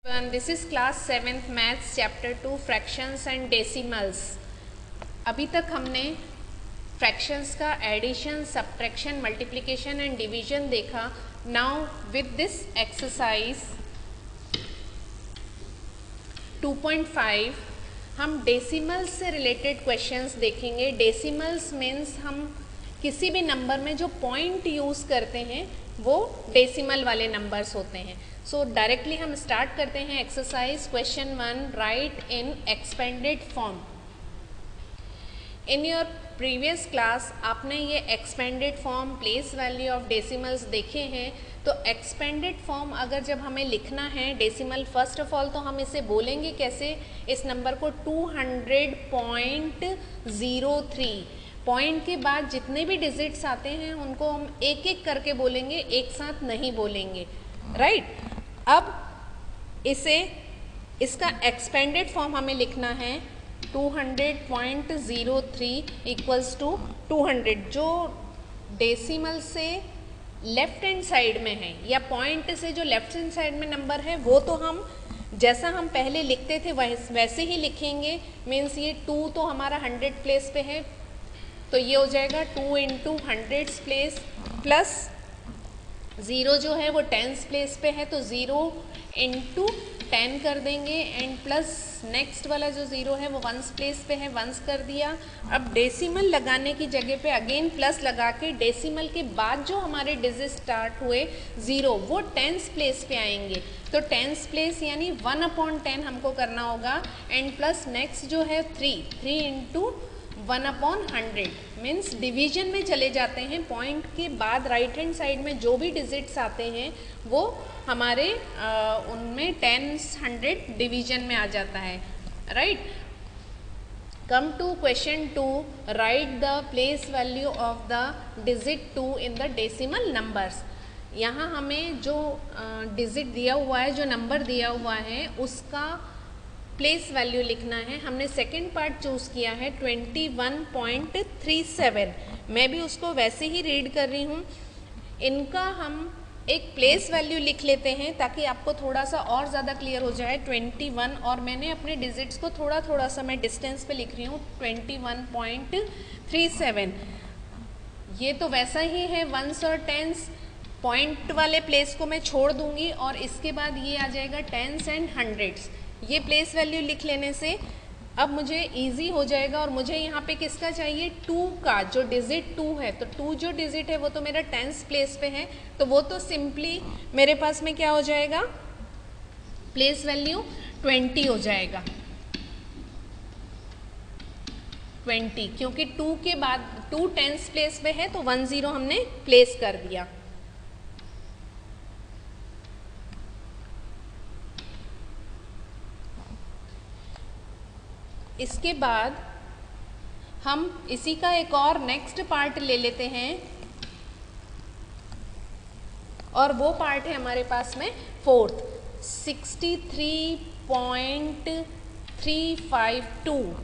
This is class 7th maths chapter 2 fractions and decimals। अभी तक हमने fractions का addition, subtraction, multiplication and division देखा। Now with this exercise 2.5 हम decimals से related questions देखेंगे। Decimals means हम किसी भी नंबर में जो पॉइंट यूज़ करते हैं वो डेसिमल वाले नंबर्स होते हैं। सो डायरेक्टली हम स्टार्ट करते हैं exercise question 1। Right in expanded form. In your previous class आपने ये expanded form, place value of decimals देखे हैं। तो एक्सपेंडेड फॉर्म अगर जब हमें लिखना है डेसिमल, फर्स्ट ऑफ ऑल तो हम इसे बोलेंगे कैसे, इस नंबर को 200.03 पॉइंट के बाद जितने भी डिजिट्स आते हैं उनको हम एक एक करके बोलेंगे, एक साथ नहीं बोलेंगे, राइट। अब इसका एक्सपेंडेड फॉर्म हमें लिखना है 200.03 इक्वल्स टू 200। जो डेसिमल से लेफ्ट हैंड साइड में है या पॉइंट से जो लेफ्ट हैंड साइड में नंबर है वो तो हम जैसा हम पहले लिखते थे वैसे ही लिखेंगे। मीन्स ये 2 तो हमारा 100 प्लेस पे है तो ये हो जाएगा 2 इंटू 100 प्लेस, प्लस 0 जो है वो 10 प्लेस पे है तो 0 इंटू 10 कर देंगे, एंड प्लस नेक्स्ट वाला जो 0 है वो 1 प्लेस पे है, 1 कर दिया। अब डेसिमल लगाने की जगह पे अगेन प्लस लगा के डेसिमल के बाद जो हमारे डिजिट स्टार्ट हुए 0 वो 10 प्लेस पे आएंगे। तो 10 प्लेस यानी 1/10 हमको करना होगा, एंड प्लस नेक्स्ट जो है 3 इंटू 1/100 मीन्स डिवीजन में चले जाते हैं। पॉइंट के बाद राइट हैंड साइड में जो भी डिजिट्स आते हैं वो हमारे उनमें 100 डिवीजन में आ जाता है, right. Come to question 2। Right the place value of the digit 2 in the decimal numbers. यहाँ हमें जो डिजिट दिया हुआ है, जो नंबर दिया हुआ है उसका प्लेस वैल्यू लिखना है। हमने सेकेंड पार्ट चूज़ किया है 21.37। मैं भी उसको वैसे ही रीड कर रही हूँ। इनका हम एक प्लेस वैल्यू लिख लेते हैं ताकि आपको थोड़ा सा और ज़्यादा क्लियर हो जाए। 21 और मैंने अपने डिजिट्स को थोड़ा सा मैं डिस्टेंस पे लिख रही हूँ 21.37। ये तो वैसा ही है 1s और 10s। पॉइंट वाले प्लेस को मैं छोड़ दूँगी और इसके बाद ये आ जाएगा 10s एंड 100s। ये प्लेस वैल्यू लिख लेने से अब मुझे इजी हो जाएगा। और मुझे यहाँ पे किसका चाहिए, 2 का, जो डिजिट 2 है। तो 2 जो डिजिट है वो तो मेरा 10th प्लेस पे है, तो वो तो सिंपली मेरे पास में क्या हो जाएगा, प्लेस वैल्यू 20 हो जाएगा। 20 क्योंकि 2 के बाद 2 10th प्लेस पे है तो 10 हमने प्लेस कर दिया। इसके बाद हम इसी का एक और नेक्स्ट पार्ट ले लेते हैं और वो पार्ट है हमारे पास में 4th 63.352।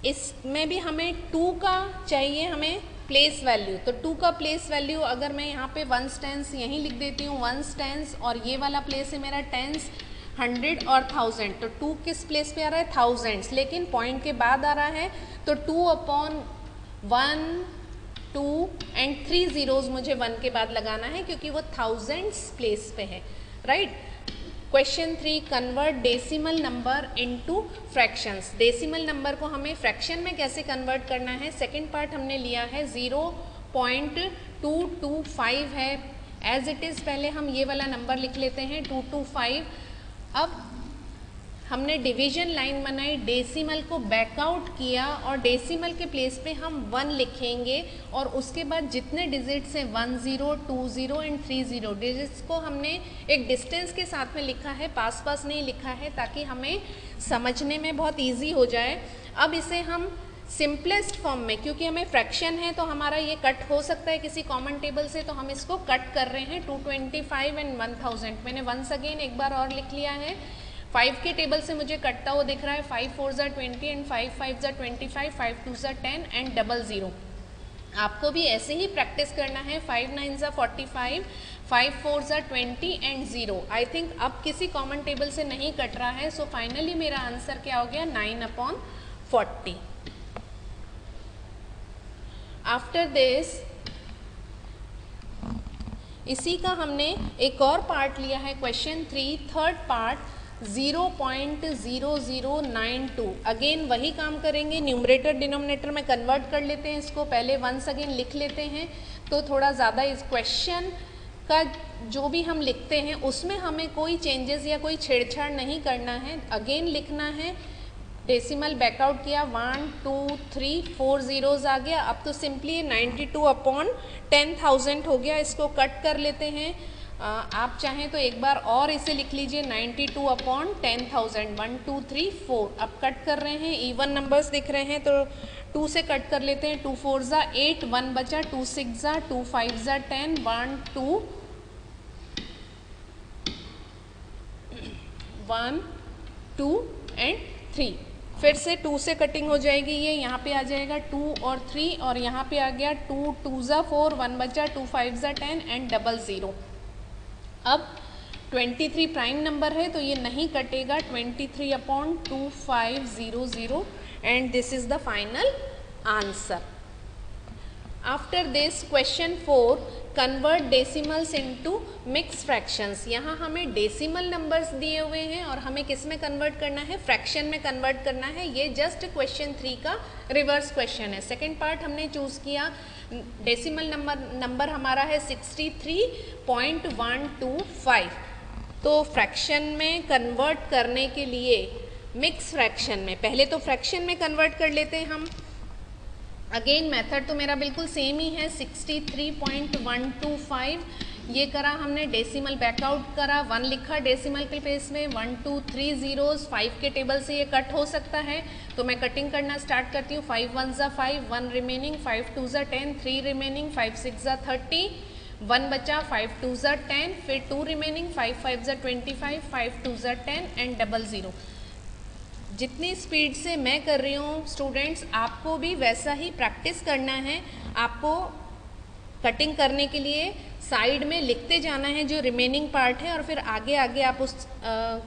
इसमें भी हमें 2 का चाहिए हमें प्लेस वैल्यू। तो 2 का प्लेस वैल्यू अगर मैं यहाँ पे 1s 10s यहीं लिख देती हूँ 1s 10s, और ये वाला प्लेस है मेरा 10s 100 और 1000। तो 2 किस प्लेस पे आ रहा है, थाउजेंड्स, लेकिन पॉइंट के बाद आ रहा है तो 2/1 2 एंड 3 zeros मुझे 1 के बाद लगाना है क्योंकि वो थाउजेंड्स प्लेस पे है, right. Question 3। Convert decimal number into fractions. Decimal number को हमें फ्रैक्शन में कैसे कन्वर्ट करना है, सेकेंड पार्ट हमने लिया है 0.225 है एज इट इज़। पहले हम ये वाला नंबर लिख लेते हैं 225। अब हमने डिवीजन लाइन बनाई, डेसिमल को बैकआउट किया और डेसिमल के प्लेस पे हम 1 लिखेंगे और उसके बाद जितने डिजिट्स हैं 10 20 एंड 30 डिजिट्स को हमने एक डिस्टेंस के साथ में लिखा है, पास नहीं लिखा है ताकि हमें समझने में बहुत इजी हो जाए। अब इसे हम सिंपलेस्ट फॉर्म में, क्योंकि हमें फ्रैक्शन है तो हमारा ये कट हो सकता है किसी कॉमन टेबल से, तो हम इसको कट कर रहे हैं 225 एंड 1000। मैंने वंस अगेन एक बार और लिख लिया है। 5 के टेबल से मुझे कटता हुआ दिख रहा है 5 4s 20 and 5 5s 25, 5 2s 10 and 00। आपको भी ऐसे ही प्रैक्टिस करना है। 5 9s 45, 5 4 20 एंड 0। आई थिंक अब किसी कॉमन टेबल से नहीं कट रहा है, सो फाइनली मेरा आंसर क्या हो गया 9/40। आफ्टर दिस इसी का हमने एक और पार्ट लिया है, क्वेश्चन 3 थर्ड पार्ट 0.0092। अगेन वही काम करेंगे, न्यूमरेटर डिनोमिनेटर में कन्वर्ट कर लेते हैं इसको, पहले वंस अगेन लिख लेते हैं तो थोड़ा ज़्यादा इस क्वेश्चन का जो भी हम लिखते हैं उसमें हमें कोई चेंजेस या कोई छेड़छाड़ नहीं करना है। अगेन लिखना है, डेसिमल बैकआउट किया 1 2 3 4 zeros आ गया। अब तो सिंपली 92/10,000 हो गया, इसको कट कर लेते हैं। आप चाहें तो एक बार और इसे लिख लीजिए 92/10,000 1 2 3 4। अब कट कर रहे हैं, इवन नंबर्स दिख रहे हैं तो 2 से कट कर लेते हैं। 2 4 8, 1 बचा, 2 6 2 5 10, 1 2 1 2 एंड 3। फिर से 2 से कटिंग हो जाएगी, ये यहाँ पे आ जाएगा 2 और 3 और यहाँ पे आ गया 2 2 4, 1 बचा, 2 5 10 एंड 00। अब 23 प्राइम नंबर है तो ये नहीं कटेगा, 23/2500 and this is the final answer. After this question 4 convert decimals into mix fractions. यहाँ हमें डेसिमल नंबर्स दिए हुए हैं और हमें किस में कन्वर्ट करना है, फ्रैक्शन में कन्वर्ट करना है। ये जस्ट क्वेश्चन 3 का रिवर्स क्वेश्चन है। सेकंड पार्ट हमने चूज़ किया, डेसिमल नंबर हमारा है 63.125। तो फ्रैक्शन में कन्वर्ट करने के लिए मिक्स फ्रैक्शन में, पहले तो फ्रैक्शन में कन्वर्ट कर लेते हैं हम। अगेन मेथड तो मेरा बिल्कुल सेम ही है, 63.125 ये करा हमने, डेसिमल बैकआउट करा, 1 लिखा डेसिमल के प्लेस में, 1 2 3 zeros, 5 के टेबल से ये कट हो सकता है तो मैं कटिंग करना स्टार्ट करती हूँ। 5 1 5, 1 रिमेनिंग, 5 2 10, 3 रिमेनिंग, 5 6 30, 1 बचा, 5 2 10, फिर 2 रिमेनिंग, 5 5 25, 5 2 10 एंड 00। जितनी स्पीड से मैं कर रही हूँ स्टूडेंट्स, आपको भी वैसा ही प्रैक्टिस करना है। आपको कटिंग करने के लिए साइड में लिखते जाना है जो रिमेनिंग पार्ट है और फिर आगे आगे आप उस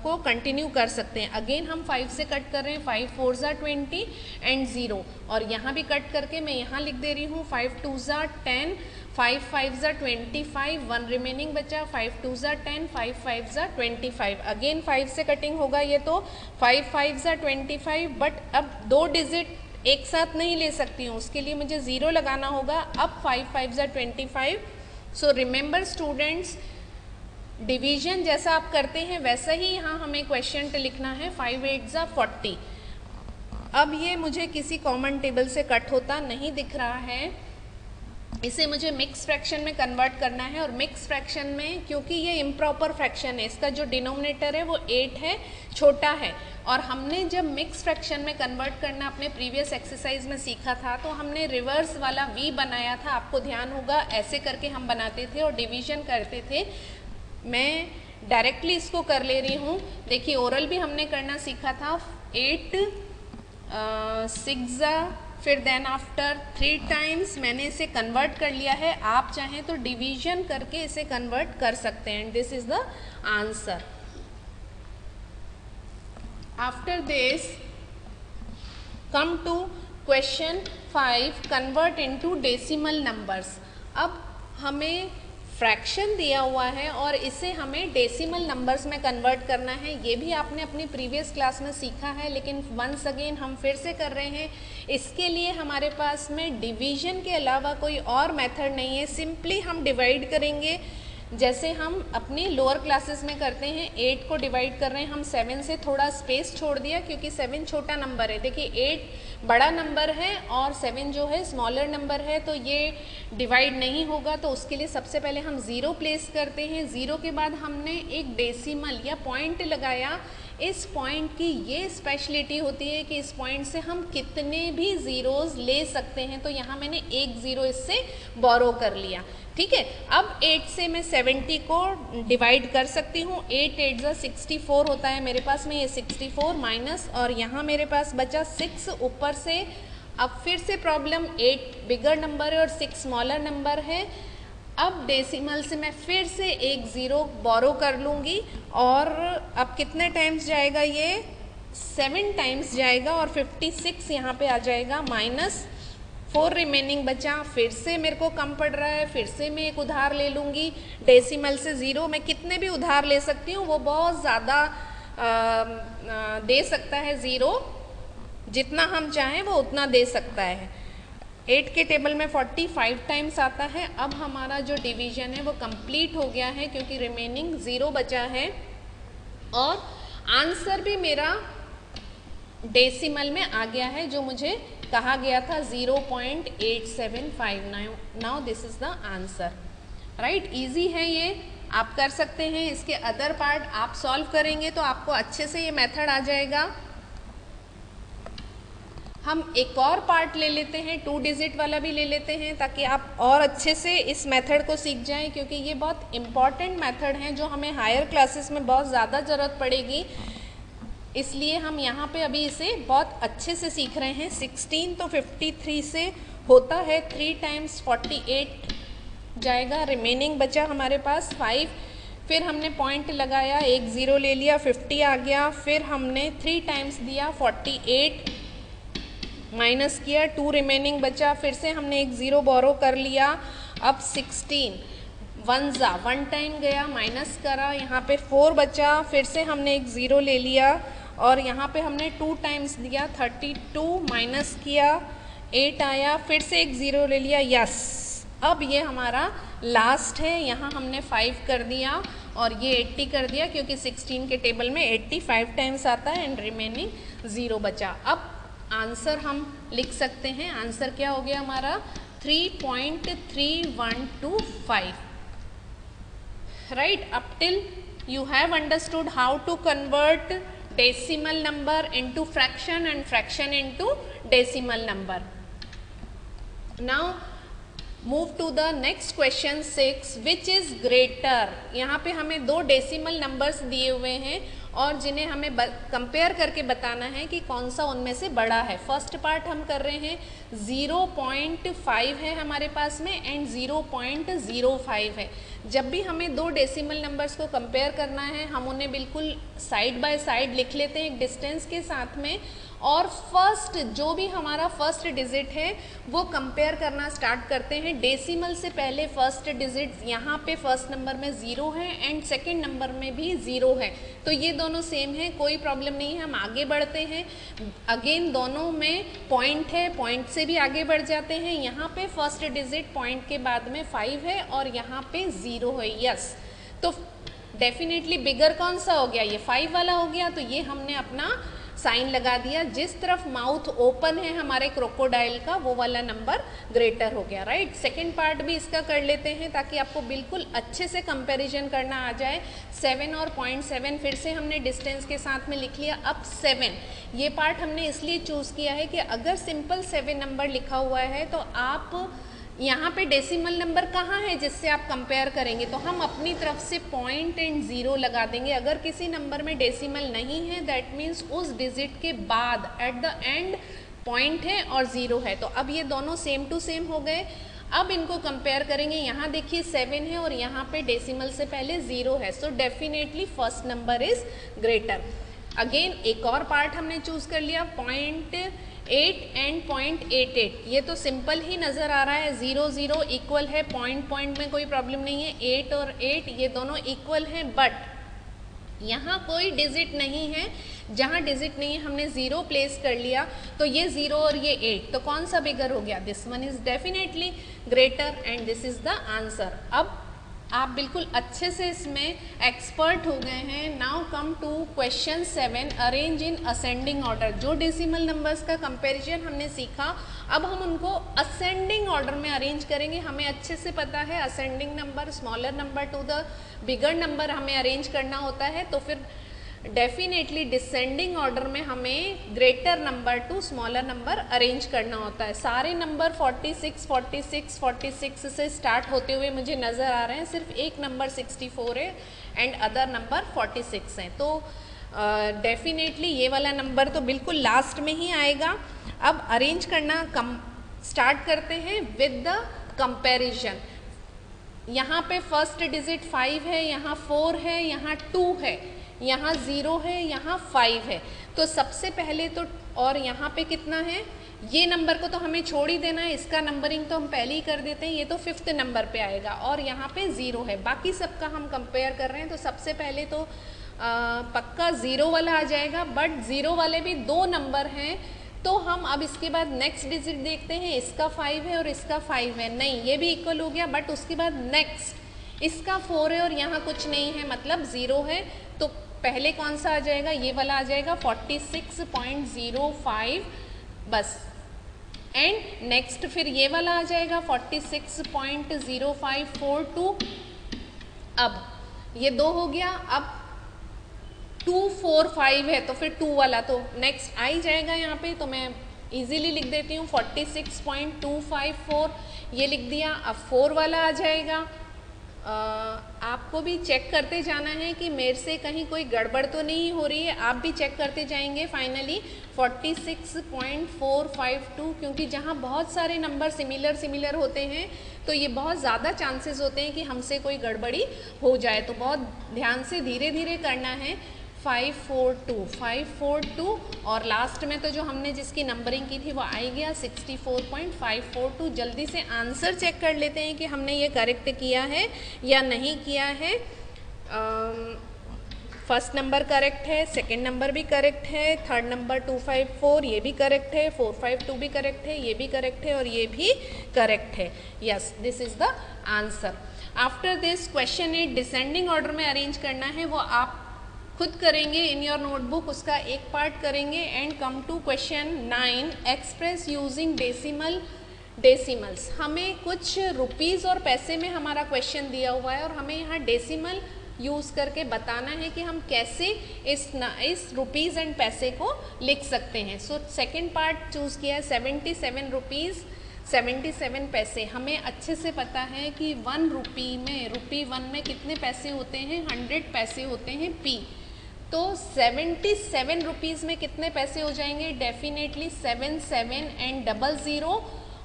को कंटिन्यू कर सकते हैं। अगेन हम 5 से कट कर रहे हैं, 5 4 20 एंड 0 और यहाँ भी कट करके मैं यहाँ लिख दे रही हूँ 5 2 10, 5 5 25, 1 रिमेनिंग बचा, 5 2 10, 5 5 25। अगेन 5 से कटिंग होगा ये तो 5 5 25, बट अब 2 डिजिट एक साथ नहीं ले सकती हूँ, उसके लिए मुझे 0 लगाना होगा। अब 5 5 25। सो रिमेंबर स्टूडेंट्स, डिवीजन जैसा आप करते हैं वैसा ही यहाँ हमें क्वेश्चन लिखना है। 5 8 40। अब ये मुझे किसी कॉमन टेबल से कट होता नहीं दिख रहा है, इसे मुझे मिक्स फ्रैक्शन में कन्वर्ट करना है। और मिक्स फ्रैक्शन में क्योंकि ये इम्प्रॉपर फ्रैक्शन है, इसका जो डिनोमिनेटर है वो 8 है, छोटा है, और हमने जब मिक्स फ्रैक्शन में कन्वर्ट करना अपने प्रीवियस एक्सरसाइज में सीखा था तो हमने रिवर्स वाला वी बनाया था, आपको ध्यान होगा, ऐसे करके हम बनाते थे और डिवीजन करते थे। मैं डायरेक्टली इसको कर ले रही हूँ। देखिए ओरल भी हमने करना सीखा था, 8 6 फिर देन आफ्टर 3 टाइम्स मैंने इसे कन्वर्ट कर लिया है। आप चाहें तो डिवीजन करके इसे कन्वर्ट कर सकते हैं and this is the answer. After this come to question 5 convert into decimal numbers. अब हमें फ्रैक्शन दिया हुआ है और इसे हमें डेसिमल नंबर्स में कन्वर्ट करना है। ये भी आपने अपनी प्रीवियस क्लास में सीखा है, लेकिन वंस अगेन हम फिर से कर रहे हैं। इसके लिए हमारे पास में डिवीजन के अलावा कोई और मेथड नहीं है, सिंपली हम डिवाइड करेंगे जैसे हम अपनी लोअर क्लासेस में करते हैं। 8 को डिवाइड कर रहे हैं हम 7 से, थोड़ा स्पेस छोड़ दिया क्योंकि 7 छोटा नंबर है। देखिए 8 बड़ा नंबर है और 7 जो है स्मॉलर नंबर है, तो ये डिवाइड नहीं होगा। तो उसके लिए सबसे पहले हम 0 प्लेस करते हैं। 0 के बाद हमने एक डेसिमल या पॉइंट लगाया। इस पॉइंट की ये स्पेशलिटी होती है कि इस पॉइंट से हम कितने भी ज़ीरोज़ ले सकते हैं, तो यहाँ मैंने एक ज़ीरो इससे बोरो कर लिया, ठीक है। अब 8 से मैं 70 को डिवाइड कर सकती हूँ। 8 8 64 होता है मेरे पास में, ये 64 माइनस, और यहाँ मेरे पास बचा 6 ऊपर से। अब फिर से प्रॉब्लम, 8 बिगर नंबर है और 6 स्मॉलर नंबर है। अब डेसिमल से मैं फिर से एक ज़ीरो बोरो कर लूँगी और अब कितने टाइम्स जाएगा ये 7 टाइम्स जाएगा और 56 यहाँ पे आ जाएगा, -4 रिमेनिंग बचा। फिर से मेरे को कम पड़ रहा है, फिर से मैं एक उधार ले लूँगी डेसिमल से ज़ीरो। मैं कितने भी उधार ले सकती हूँ, वो बहुत ज़्यादा दे सकता है ज़ीरो, जितना हम चाहें वो उतना दे सकता है। 8 के टेबल में 45 टाइम्स आता है। अब हमारा जो डिवीजन है वो कंप्लीट हो गया है क्योंकि रिमेनिंग ज़ीरो बचा है और आंसर भी मेरा डेसिमल में आ गया है जो मुझे कहा गया था 0.8759। Now this is the answer, right. Easy है ये, आप कर सकते हैं। इसके अदर पार्ट आप सॉल्व करेंगे तो आपको अच्छे से ये मेथड आ जाएगा। हम एक और पार्ट ले लेते हैं, 2 डिजिट वाला भी ले लेते हैं ताकि आप और अच्छे से इस मेथड को सीख जाएं, क्योंकि ये बहुत इम्पॉर्टेंट मेथड है जो हमें हायर क्लासेस में बहुत ज़्यादा ज़रूरत पड़ेगी। इसलिए हम यहाँ पे अभी इसे बहुत अच्छे से सीख रहे हैं। 16 तो 53 से होता है, 3 टाइम्स 48 जाएगा। रिमेनिंग बचा हमारे पास 5। फिर हमने पॉइंट लगाया, एक ज़ीरो ले लिया, 50 आ गया। फिर हमने 3 टाइम्स दिया, 48 माइनस किया, 2 रिमेनिंग बचा। फिर से हमने एक ज़ीरो बोरो कर लिया। अब 16 1 टाइम गया, माइनस करा, यहाँ पे 4 बचा। फिर से हमने एक ज़ीरो ले लिया और यहाँ पे हमने 2 टाइम्स दिया, 32 माइनस किया, 8 आया। फिर से एक ज़ीरो ले लिया, यस। अब ये हमारा लास्ट है, यहाँ हमने 5 कर दिया और ये 80 कर दिया क्योंकि 16 के टेबल में 85 टाइम्स आता है एंड रिमेनिंग ज़ीरो बचा। अब आंसर हम लिख सकते हैं। आंसर क्या हो गया हमारा 3.3125, right. Up till you have understood how to convert decimal number into fraction and fraction into decimal number. Now move to the next question 6, which is greater. यहाँ पे हमें 2 डेसिमल नंबर्स दिए हुए हैं और जिन्हें हमें कंपेयर करके बताना है कि कौन सा उनमें से बड़ा है। फर्स्ट पार्ट हम कर रहे हैं, 0.5 है हमारे पास में एंड 0.05 है। जब भी हमें 2 डेसिमल नंबर्स को कंपेयर करना है, हम उन्हें बिल्कुल साइड बाय साइड लिख लेते हैं एक डिस्टेंस के साथ में, और फर्स्ट जो भी हमारा फर्स्ट डिजिट है वो कंपेयर करना स्टार्ट करते हैं। डेसिमल से पहले फर्स्ट डिजिट यहाँ पे फर्स्ट नंबर में 0 है एंड सेकंड नंबर में भी 0 है, तो ये दोनों सेम है, कोई प्रॉब्लम नहीं है। हम आगे बढ़ते हैं, अगेन दोनों में पॉइंट है, पॉइंट से भी आगे बढ़ जाते हैं। यहाँ पे फर्स्ट डिजिट पॉइंट के बाद में 5 है और यहाँ पे 0 है, यस। तो डेफिनेटली बिगर कौन सा हो गया, ये 5 वाला हो गया। तो ये हमने अपना साइन लगा दिया, जिस तरफ माउथ ओपन है हमारे क्रोकोडाइल का वो वाला नंबर ग्रेटर हो गया, राइट। सेकंड पार्ट भी इसका कर लेते हैं ताकि आपको बिल्कुल अच्छे से कंपैरिजन करना आ जाए। 7 और 0.7 फिर से हमने डिस्टेंस के साथ में लिख लिया। अब 7, ये पार्ट हमने इसलिए चूज़ किया है कि अगर सिंपल 7 नंबर लिखा हुआ है तो आप यहाँ पे डेसिमल नंबर कहाँ है जिससे आप कंपेयर करेंगे, तो हम अपनी तरफ से पॉइंट एंड 0 लगा देंगे। अगर किसी नंबर में डेसिमल नहीं है, दैट मीन्स उस डिजिट के बाद एट द एंड पॉइंट है और 0 है। तो अब ये दोनों सेम टू सेम हो गए। अब इनको कंपेयर करेंगे, यहाँ देखिए 7 है और यहाँ पे डेसिमल से पहले 0 है, so definitely first number is greater. Again एक और पार्ट हमने चूज़ कर लिया, 0.8 एंड 0.88। ये तो सिंपल ही नज़र आ रहा है, 0 0 इक्वल है, पॉइंट में कोई प्रॉब्लम नहीं है। 8 और 8 ये दोनों इक्वल हैं, बट यहाँ कोई डिजिट नहीं है। जहाँ डिजिट नहीं है हमने 0 प्लेस कर लिया, तो ये 0 और ये 8, तो कौन सा बिगर हो गया, this one is definitely greater and this is the answer. अब आप बिल्कुल अच्छे से इसमें एक्सपर्ट हो गए हैं। Now come to question 7, arrange in ascending order. जो डेसिमल नंबर्स का कंपैरिजन हमने सीखा, अब हम उनको असेंडिंग ऑर्डर में अरेंज करेंगे। हमें अच्छे से पता है ascending number smaller number two the bigger number हमें अरेंज करना होता है, तो फिर डेफिनेटली डिसेंडिंग ऑर्डर में हमें greater number two smaller number arrange करना होता है। सारे नंबर 46, 46, 46 से स्टार्ट होते हुए मुझे नज़र आ रहे हैं, सिर्फ एक नंबर 64 है एंड अदर नंबर 46 हैं। तो डेफिनेटली ये वाला नंबर तो बिल्कुल लास्ट में ही आएगा। अब अरेंज करना स्टार्ट करते हैं विद द कंपैरिजन। यहाँ पे फर्स्ट डिजिट 5 है, यहाँ 4 है, यहाँ 2 है, यहाँ 0 है, यहाँ 5 है। तो सबसे पहले तो, और यहाँ पे कितना है, ये नंबर को तो हमें छोड़ ही देना है, इसका नंबरिंग तो हम पहले ही कर देते हैं, ये तो 5th नंबर पे आएगा, और यहाँ पे 0 है। बाकी सबका हम कंपेयर कर रहे हैं, तो सबसे पहले तो पक्का 0 वाला आ जाएगा, बट 0 वाले भी 2 नंबर हैं। तो हम अब इसके बाद नेक्स्ट डिजिट देखते हैं, इसका 5 है और इसका 5 है, नहीं ये भी इक्वल हो गया, बट उसके बाद नेक्स्ट इसका 4 है और यहाँ कुछ नहीं है, मतलब 0 है। तो पहले कौन सा आ जाएगा, ये वाला आ जाएगा 46.05 बस, एंड नेक्स्ट फिर ये वाला आ जाएगा 46.0542। अब ये 2 हो गया, अब 2 4 5 है, तो फिर 2 वाला तो नेक्स्ट आ ही जाएगा यहाँ पे, तो मैं इजीली लिख देती हूँ 46.254, ये लिख दिया। अब 4 वाला आ जाएगा, आपको भी चेक करते जाना है कि मेरे से कहीं कोई गड़बड़ तो नहीं हो रही है, आप भी चेक करते जाएंगे। फाइनली 46.452, क्योंकि जहाँ बहुत सारे नंबर सिमिलर होते हैं तो ये बहुत ज़्यादा चांसेस होते हैं कि हमसे कोई गड़बड़ी हो जाए, तो बहुत ध्यान से धीरे धीरे करना है। 542 और लास्ट में तो जो हमने जिसकी नंबरिंग की थी वो आई गया 64.542। जल्दी से आंसर चेक कर लेते हैं कि हमने ये करेक्ट किया है या नहीं किया है। फर्स्ट नंबर करेक्ट है, सेकंड नंबर भी करेक्ट है, थर्ड नंबर 254 ये भी करेक्ट है, 452 भी करेक्ट है, ये भी करेक्ट है और ये भी करेक्ट है। Yes, this is the answer. After this question 8 descending order में अरेंज करना है, वो आप खुद करेंगे इन योर नोटबुक, उसका एक पार्ट करेंगे। And come to question 9 express using decimals. हमें कुछ रुपीज़ और पैसे में हमारा क्वेश्चन दिया हुआ है और हमें यहाँ डेसिमल यूज़ करके बताना है कि हम कैसे इस रुपीज़ एंड पैसे को लिख सकते हैं। सो सेकेंड पार्ट चूज़ किया है 77 रुपीज़ 77 पैसे। हमें अच्छे से पता है कि 1 रुपी में, रुपी 1 में कितने पैसे होते हैं, 100 पैसे होते हैं पी। तो 77 रुपीज़ में कितने पैसे हो जाएंगे, डेफिनेटली 77 एंड 00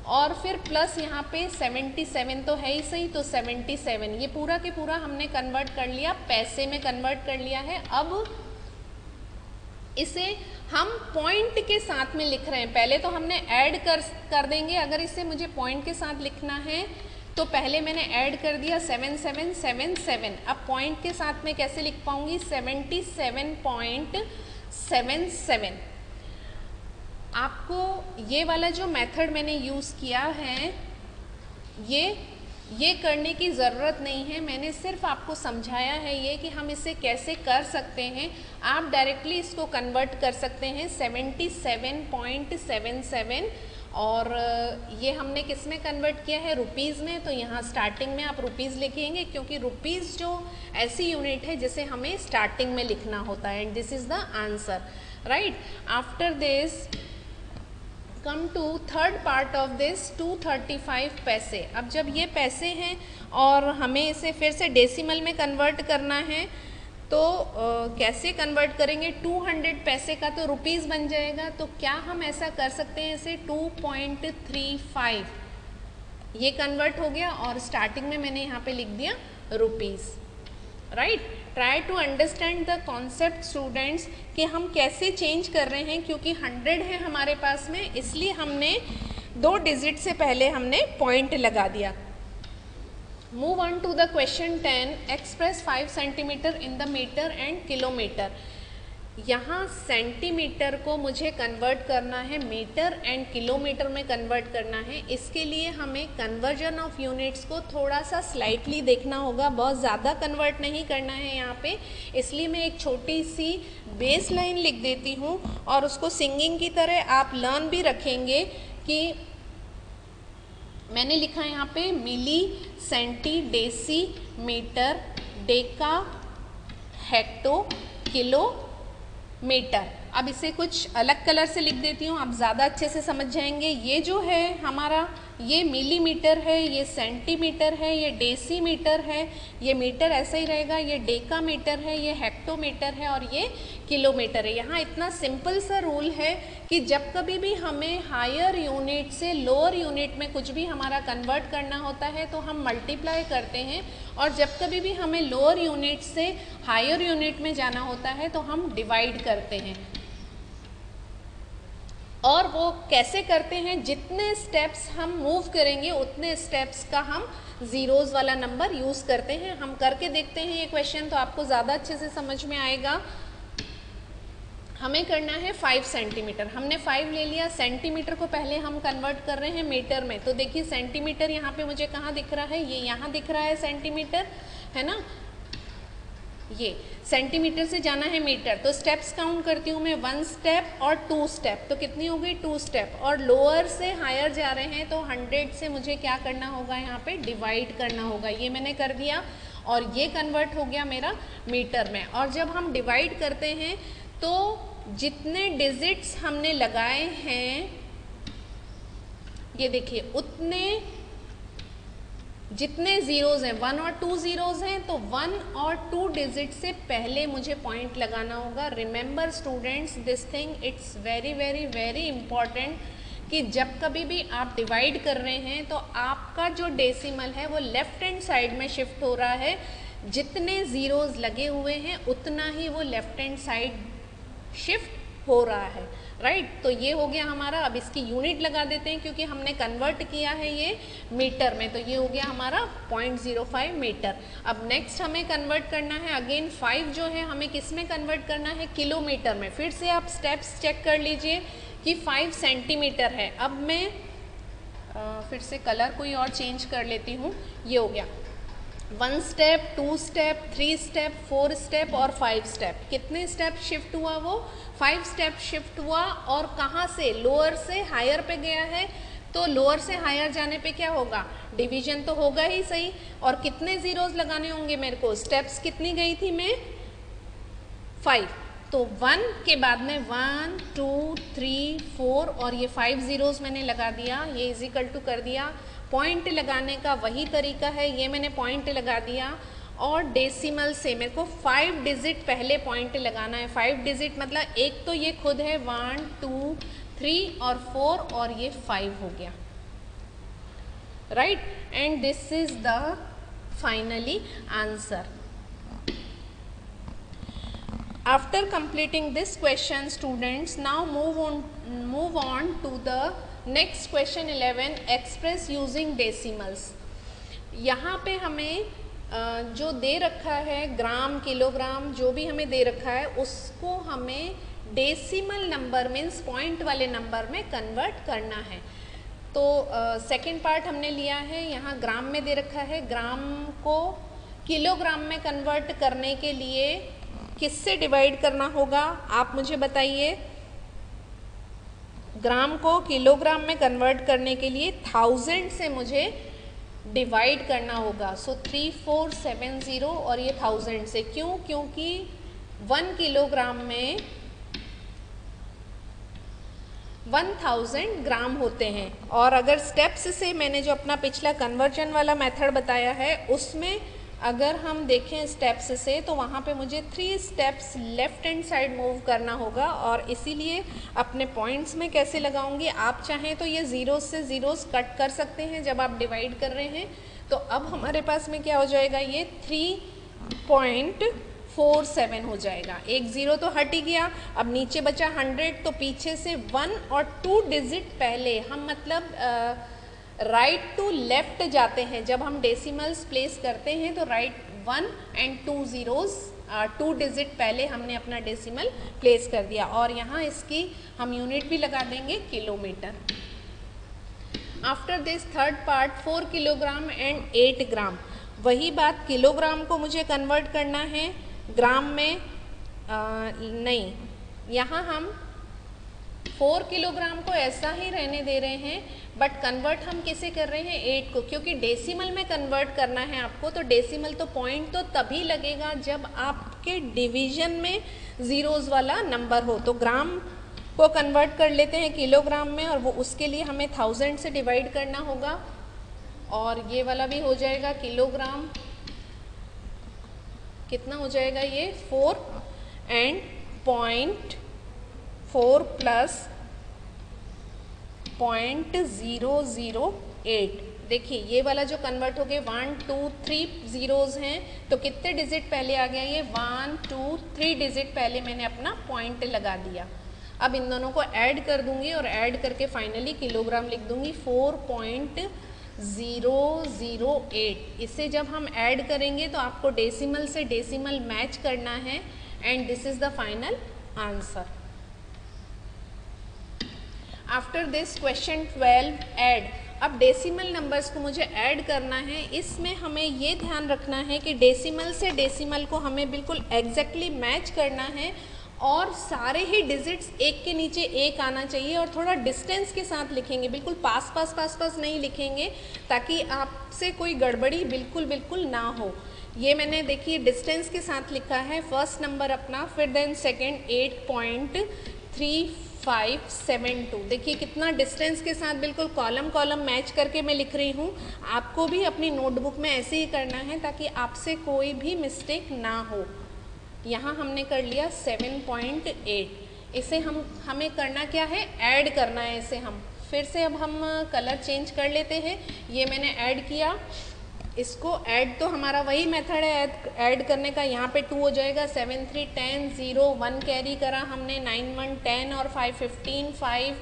और फिर प्लस यहाँ पे 77 तो है ही सही, तो 77 ये पूरा के पूरा हमने कन्वर्ट कर लिया, पैसे में कन्वर्ट कर लिया है। अब इसे हम पॉइंट के साथ में लिख रहे हैं, पहले तो हमने ऐड कर देंगे। अगर इसे मुझे पॉइंट के साथ लिखना है तो पहले मैंने ऐड कर दिया 7777। अब पॉइंट के साथ में कैसे लिख पाऊंगी, 77.77। आपको ये वाला जो मेथड मैंने यूज़ किया है ये करने की ज़रूरत नहीं है, मैंने सिर्फ आपको समझाया है ये कि हम इसे कैसे कर सकते हैं। आप डायरेक्टली इसको कन्वर्ट कर सकते हैं 77.77 और ये हमने किस में कन्वर्ट किया है, रुपीज़ में। तो यहाँ स्टार्टिंग में आप रुपीज़ लिखेंगे क्योंकि रुपीज़ जो ऐसी यूनिट है जिसे हमें स्टार्टिंग में लिखना होता है। And this is the answer, right. After this come to third part of this 235 पैसे। अब जब ये पैसे हैं और हमें इसे फिर से डेसिमल में कन्वर्ट करना है तो कैसे कन्वर्ट करेंगे, 200 पैसे का तो रुपीज़ बन जाएगा। तो क्या हम ऐसा कर सकते हैं, इसे 2.35 ये कन्वर्ट हो गया और स्टार्टिंग में मैंने यहाँ पे लिख दिया rupees, right. Try to understand the concept students कि हम कैसे चेंज कर रहे हैं, क्योंकि 100 है हमारे पास में, इसलिए हमने 2 डिजिट से पहले हमने पॉइंट लगा दिया। Move on to the question 10 express 5 centimetre in the metre and kilometre. यहाँ सेंटीमीटर को मुझे कन्वर्ट करना है मीटर एंड किलोमीटर में कन्वर्ट करना है। इसके लिए हमें कन्वर्जन ऑफ यूनिट्स को थोड़ा सा स्लाइटली देखना होगा, बहुत ज़्यादा कन्वर्ट नहीं करना है यहाँ पे। इसलिए मैं एक छोटी सी बेस लाइन लिख देती हूँ और उसको सिंगिंग की तरह आप लर्न भी रखेंगे कि मैंने लिखा है यहाँ पे milli, centi, deci, metre, deca, hecto, kilo, metre. अब इसे कुछ अलग कलर से लिख देती हूँ, आप ज़्यादा अच्छे से समझ जाएंगे। ये जो है हमारा, ये मिलीमीटर है, ये सेंटीमीटर है, ये डेसीमीटर है, ये मीटर ऐसा ही रहेगा, ये डेकामीटर है, ये हेक्टोमीटर है और ये किलोमीटर है। यहाँ इतना सिंपल सा रूल है कि जब कभी भी हमें हायर यूनिट से लोअर यूनिट में कुछ भी हमारा कन्वर्ट करना होता है तो हम मल्टीप्लाई करते हैं, और जब कभी भी हमें लोअर यूनिट से हायर यूनिट में जाना होता है तो हम डिवाइड करते हैं। और वो कैसे करते हैं, जितने स्टेप्स हम मूव करेंगे उतने स्टेप्स का हम ज़ीरोज़ वाला नंबर यूज़ करते हैं। हम करके देखते हैं ये क्वेश्चन, तो आपको ज़्यादा अच्छे से समझ में आएगा। हमें करना है 5 सेंटीमीटर, हमने 5 ले लिया। सेंटीमीटर को पहले हम कन्वर्ट कर रहे हैं मीटर में, तो देखिए सेंटीमीटर यहाँ पे मुझे कहाँ दिख रहा है, ये यहाँ दिख रहा है सेंटीमीटर, है ना। ये सेंटीमीटर से जाना है मीटर, तो स्टेप्स काउंट करती हूँ मैं, 1 स्टेप और 2 स्टेप, तो कितनी हो गई 2 स्टेप। और लोअर से हायर जा रहे हैं तो 100 से मुझे क्या करना होगा, यहाँ पे डिवाइड करना होगा। ये मैंने कर दिया और ये कन्वर्ट हो गया मेरा मीटर में। और जब हम डिवाइड करते हैं तो जितने डिजिट्स हमने लगाए हैं, ये देखिए उतने जितने ज़ीरोज़ हैं, 1 और 2 ज़ीरोज़ हैं, तो 1 और 2 डिजिट से पहले मुझे पॉइंट लगाना होगा। Remember students this thing, it's very very very important कि जब कभी भी आप डिवाइड कर रहे हैं तो आपका जो डेसिमल है वो लेफ़्ट हैंड साइड में शिफ्ट हो रहा है। जितने ज़ीरोज़ लगे हुए हैं उतना ही वो लेफ़्ट हैंड साइड शिफ्ट हो रहा है, राइट। तो ये हो गया हमारा। अब इसकी यूनिट लगा देते हैं क्योंकि हमने कन्वर्ट किया है ये मीटर में, तो ये हो गया हमारा 0.05 मीटर। अब नेक्स्ट हमें कन्वर्ट करना है, अगेन 5 जो है हमें किस में कन्वर्ट करना है, किलोमीटर में। फिर से आप स्टेप्स चेक कर लीजिए कि 5 सेंटीमीटर है। अब मैं फिर से कलर कोई और चेंज कर लेती हूँ। ये हो गया 1 स्टेप, 2 स्टेप, 3 स्टेप, 4 स्टेप और 5 स्टेप। कितने स्टेप शिफ्ट हुआ, वो 5 स्टेप शिफ्ट हुआ। और कहाँ से, लोअर से हायर पे गया है, तो लोअर से हायर जाने पे क्या होगा, डिवीजन तो होगा ही सही। और कितने ज़ीरोज़ लगाने होंगे मेरे को, स्टेप्स कितनी गई थी मैं, 5, तो 1 के बाद में 1 2 3 4 और ये 5 ज़ीरोज़ मैंने लगा दिया, ये इज इक्वल टू कर दिया। पॉइंट लगाने का वही तरीका है, ये मैंने पॉइंट लगा दिया। और डेसिमल से मेरे को 5 डिजिट पहले पॉइंट लगाना है। 5 डिजिट मतलब एक तो ये खुद है 1 2 3 और 4 और ये 5 हो गया, right. And this is the finally answer. After completing this question students, now move on to the next question 11, express using decimals। यहाँ पे हमें जो दे रखा है ग्राम किलोग्राम जो भी हमें दे रखा है उसको हमें डेसिमल नंबर मीन्स पॉइंट वाले नंबर में कन्वर्ट करना है। तो सेकंड पार्ट हमने लिया है, यहाँ ग्राम में दे रखा है, ग्राम को किलोग्राम में कन्वर्ट करने के लिए किससे डिवाइड करना होगा आप मुझे बताइए। ग्राम को किलोग्राम में कन्वर्ट करने के लिए 1000 से मुझे डिवाइड करना होगा। सो 3470 और ये 1000 से, क्यों, क्योंकि 1 किलोग्राम में 1000 ग्राम होते हैं। और अगर स्टेप्स से मैंने जो अपना पिछला कन्वर्जन वाला मेथड बताया है उसमें अगर हम देखें स्टेप्स से तो वहाँ पे मुझे 3 steps left hand side move करना होगा। और इसीलिए अपने पॉइंट्स में कैसे लगाऊंगी, आप चाहें तो ये ज़ीरोज़ से ज़ीरोज़ कट कर सकते हैं जब आप डिवाइड कर रहे हैं। तो अब हमारे पास में क्या हो जाएगा, ये 3.47 हो जाएगा। एक ज़ीरो तो हट ही गया, अब नीचे बचा 100, तो पीछे से 1 और 2 डिजिट पहले हम मतलब राइट टू लेफ्ट जाते हैं। जब हम डेसिमल्स प्लेस करते हैं तो राइट 1 एंड 2 ज़ीरोज़ 2 डिजिट पहले हमने अपना डेसिमल प्लेस कर दिया। और यहाँ इसकी हम यूनिट भी लगा देंगे kilometre. After this third part 4 kilogram and 8 ग्राम। वही बात, किलोग्राम को मुझे कन्वर्ट करना है ग्राम में, नहीं, यहाँ हम 4 किलोग्राम को ऐसा ही रहने दे रहे हैं, बट कन्वर्ट हम किसे कर रहे हैं, 8 को, क्योंकि डेसिमल में कन्वर्ट करना है आपको। तो डेसिमल तो पॉइंट तो तभी लगेगा जब आपके डिवीजन में ज़ीरोज़ वाला नंबर हो। तो ग्राम को कन्वर्ट कर लेते हैं किलोग्राम में, और वो उसके लिए हमें 1000 से डिवाइड करना होगा। और ये वाला भी हो जाएगा किलोग्राम, कितना हो जाएगा ये 4 एंड 0.4 प्लस 0.008। देखिए ये वाला जो कन्वर्ट हो गया 1 2 3 जीरोज़ हैं, तो कितने डिजिट पहले आ गया, ये 1 2 3 डिजिट पहले मैंने अपना पॉइंट लगा दिया। अब इन दोनों को ऐड कर दूंगी और ऐड करके फाइनली किलोग्राम लिख दूंगी 4.008। इसे जब हम ऐड करेंगे तो आपको डेसिमल से डेसिमल मैच करना है and this is the final answer. After this question 12 add. अब डेसिमल नंबर्स को मुझे ऐड करना है। इसमें हमें ये ध्यान रखना है कि डेसिमल से डेसिमल को हमें बिल्कुल एग्जैक्टली मैच करना है और सारे ही डिजिट्स एक के नीचे एक आना चाहिए और थोड़ा डिस्टेंस के साथ लिखेंगे, बिल्कुल पास पास पास पास नहीं लिखेंगे ताकि आपसे कोई गड़बड़ी बिल्कुल ना हो। ये मैंने देखिए डिस्टेंस के साथ लिखा है, फर्स्ट नंबर अपना, फिर देन सेकेंड 8.3572। देखिए कितना डिस्टेंस के साथ बिल्कुल कॉलम कॉलम मैच करके मैं लिख रही हूँ। आपको भी अपनी नोटबुक में ऐसे ही करना है ताकि आपसे कोई भी मिस्टेक ना हो। यहाँ हमने कर लिया 7.8। इसे हमें करना क्या है, ऐड करना है इसे हम। फिर से अब हम कलर चेंज कर लेते हैं। ये मैंने ऐड किया, इसको ऐड तो हमारा वही मेथड है ऐड करने का। यहाँ पे 2 हो जाएगा, 7 3 10 0 1 कैरी करा हमने, 9 1 10 और 5 15 5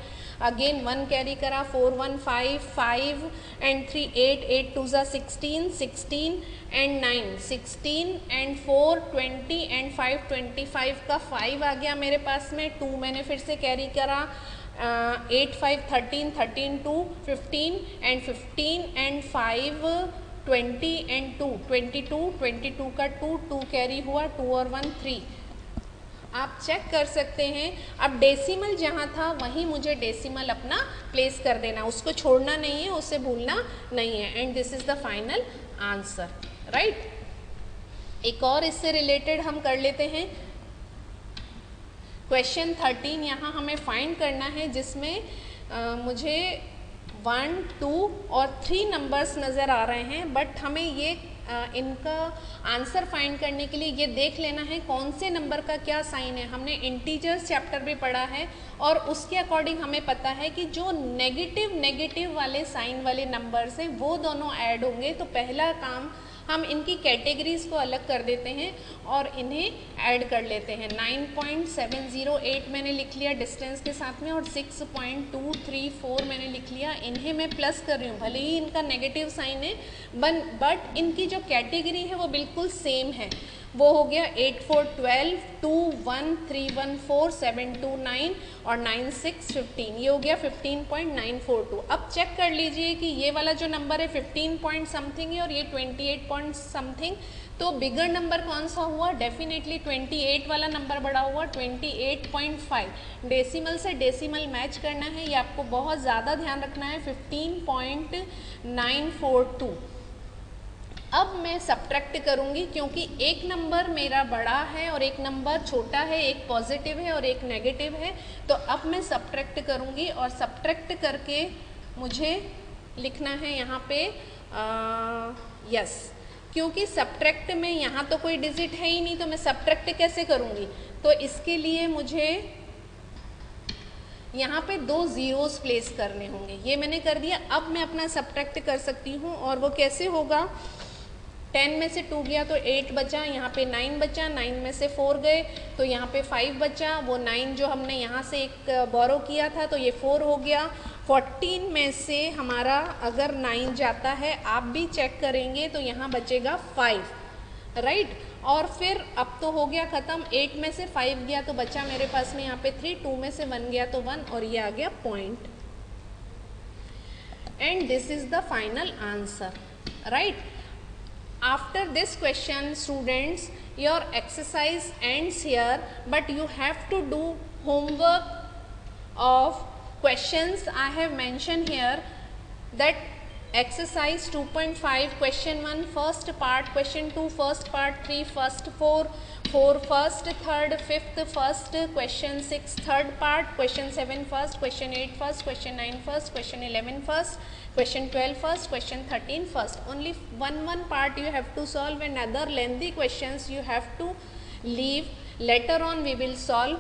अगेन 1 कैरी करा, 4 1 5 5 एंड 3 8 8 2 16 16 एंड 9 16 एंड 4 20 एंड 5 25 का 5 आ गया मेरे पास में। 2 मैंने फिर से कैरी करा, 8 5 13 13 2 15 एंड 15 एंड 5 20 एंड 2 22 22 का 2 2 कैरी हुआ, 2 और 1 3। आप चेक कर सकते हैं। अब डेसिमल जहाँ था वहीं मुझे डेसिमल अपना प्लेस कर देना, उसको छोड़ना नहीं है, उसे भूलना नहीं है and this is the final answer, right. एक और इससे रिलेटेड हम कर लेते हैं। क्वेश्चन 13 यहाँ हमें फाइंड करना है जिसमें मुझे 1 2 और 3 नंबर्स नज़र आ रहे हैं, बट हमें ये इनका आंसर फाइंड करने के लिए ये देख लेना है कौन से नंबर का क्या साइन है। हमने इंटीजर्स चैप्टर भी पढ़ा है और उसके अकॉर्डिंग हमें पता है कि जो नेगेटिव वाले साइन वाले नंबर्स हैं वो दोनों ऐड होंगे। तो पहला काम हम इनकी कैटेगरीज को अलग कर देते हैं और इन्हें ऐड कर लेते हैं। 9.708 मैंने लिख लिया डिस्टेंस के साथ में और 6.234 मैंने लिख लिया। इन्हें मैं प्लस कर रही हूँ, भले ही इनका नेगेटिव साइन है बट इनकी जो कैटेगरी है वो बिल्कुल सेम है। वो हो गया 8 4 12 2 1 3 1 4 7 2 9 और 9 6 15। ये हो गया 15.942। अब चेक कर लीजिए कि ये वाला जो नंबर है 15 पॉइंट समथिंग है और ये 28 पॉइंट समथिंग। तो बिगर नंबर कौन सा हुआ, डेफिनेटली 28 वाला नंबर बड़ा हुआ, 28.5। डेसिमल से डेसिमल मैच करना है, ये आपको बहुत ज़्यादा ध्यान रखना है। 15.942। अब मैं सब्ट्रैक्ट करूँगी क्योंकि एक नंबर मेरा बड़ा है और एक नंबर छोटा है, एक पॉजिटिव है और एक नेगेटिव है। तो अब मैं सब्ट्रैक्ट करूँगी और सब्ट्रैक्ट करके मुझे लिखना है यहाँ पे यस, क्योंकि सब्ट्रैक्ट में यहाँ तो कोई डिजिट है ही नहीं, तो मैं सब्ट्रैक्ट कैसे करूँगी। तो इसके लिए मुझे यहाँ पे 2 जीरोस प्लेस करने होंगे। ये मैंने कर दिया। अब मैं अपना सब्ट्रैक्ट कर सकती हूँ और वो कैसे होगा। 10 में से 2 गया तो 8 बचा, यहाँ पे 9 बचा, 9 में से 4 गए तो यहाँ पे 5 बचा। वो 9 जो हमने यहाँ से एक बोरो किया था तो ये 4 हो गया। 14 में से हमारा अगर 9 जाता है, आप भी चेक करेंगे तो यहाँ बचेगा 5, राइट। और फिर अब तो हो गया ख़त्म। 8 में से 5 गया तो बचा मेरे पास में यहाँ पे 3, 2 में से 1 गया तो 1 और ये आ गया point and this is the final answer, right. After this question, students, your exercise ends here, but you have to do homework of questions I have mentioned here. That exercise 2.5 question 1 first part, question 2 first part, 3 first, 4 first, 3rd, 5th first, question 6 third part, question 7 first, question 8 first, question 9 first, question 11 first, question 12 first, question 13 first. Only one part you have to solve and other lengthy questions you have to leave later on we will solve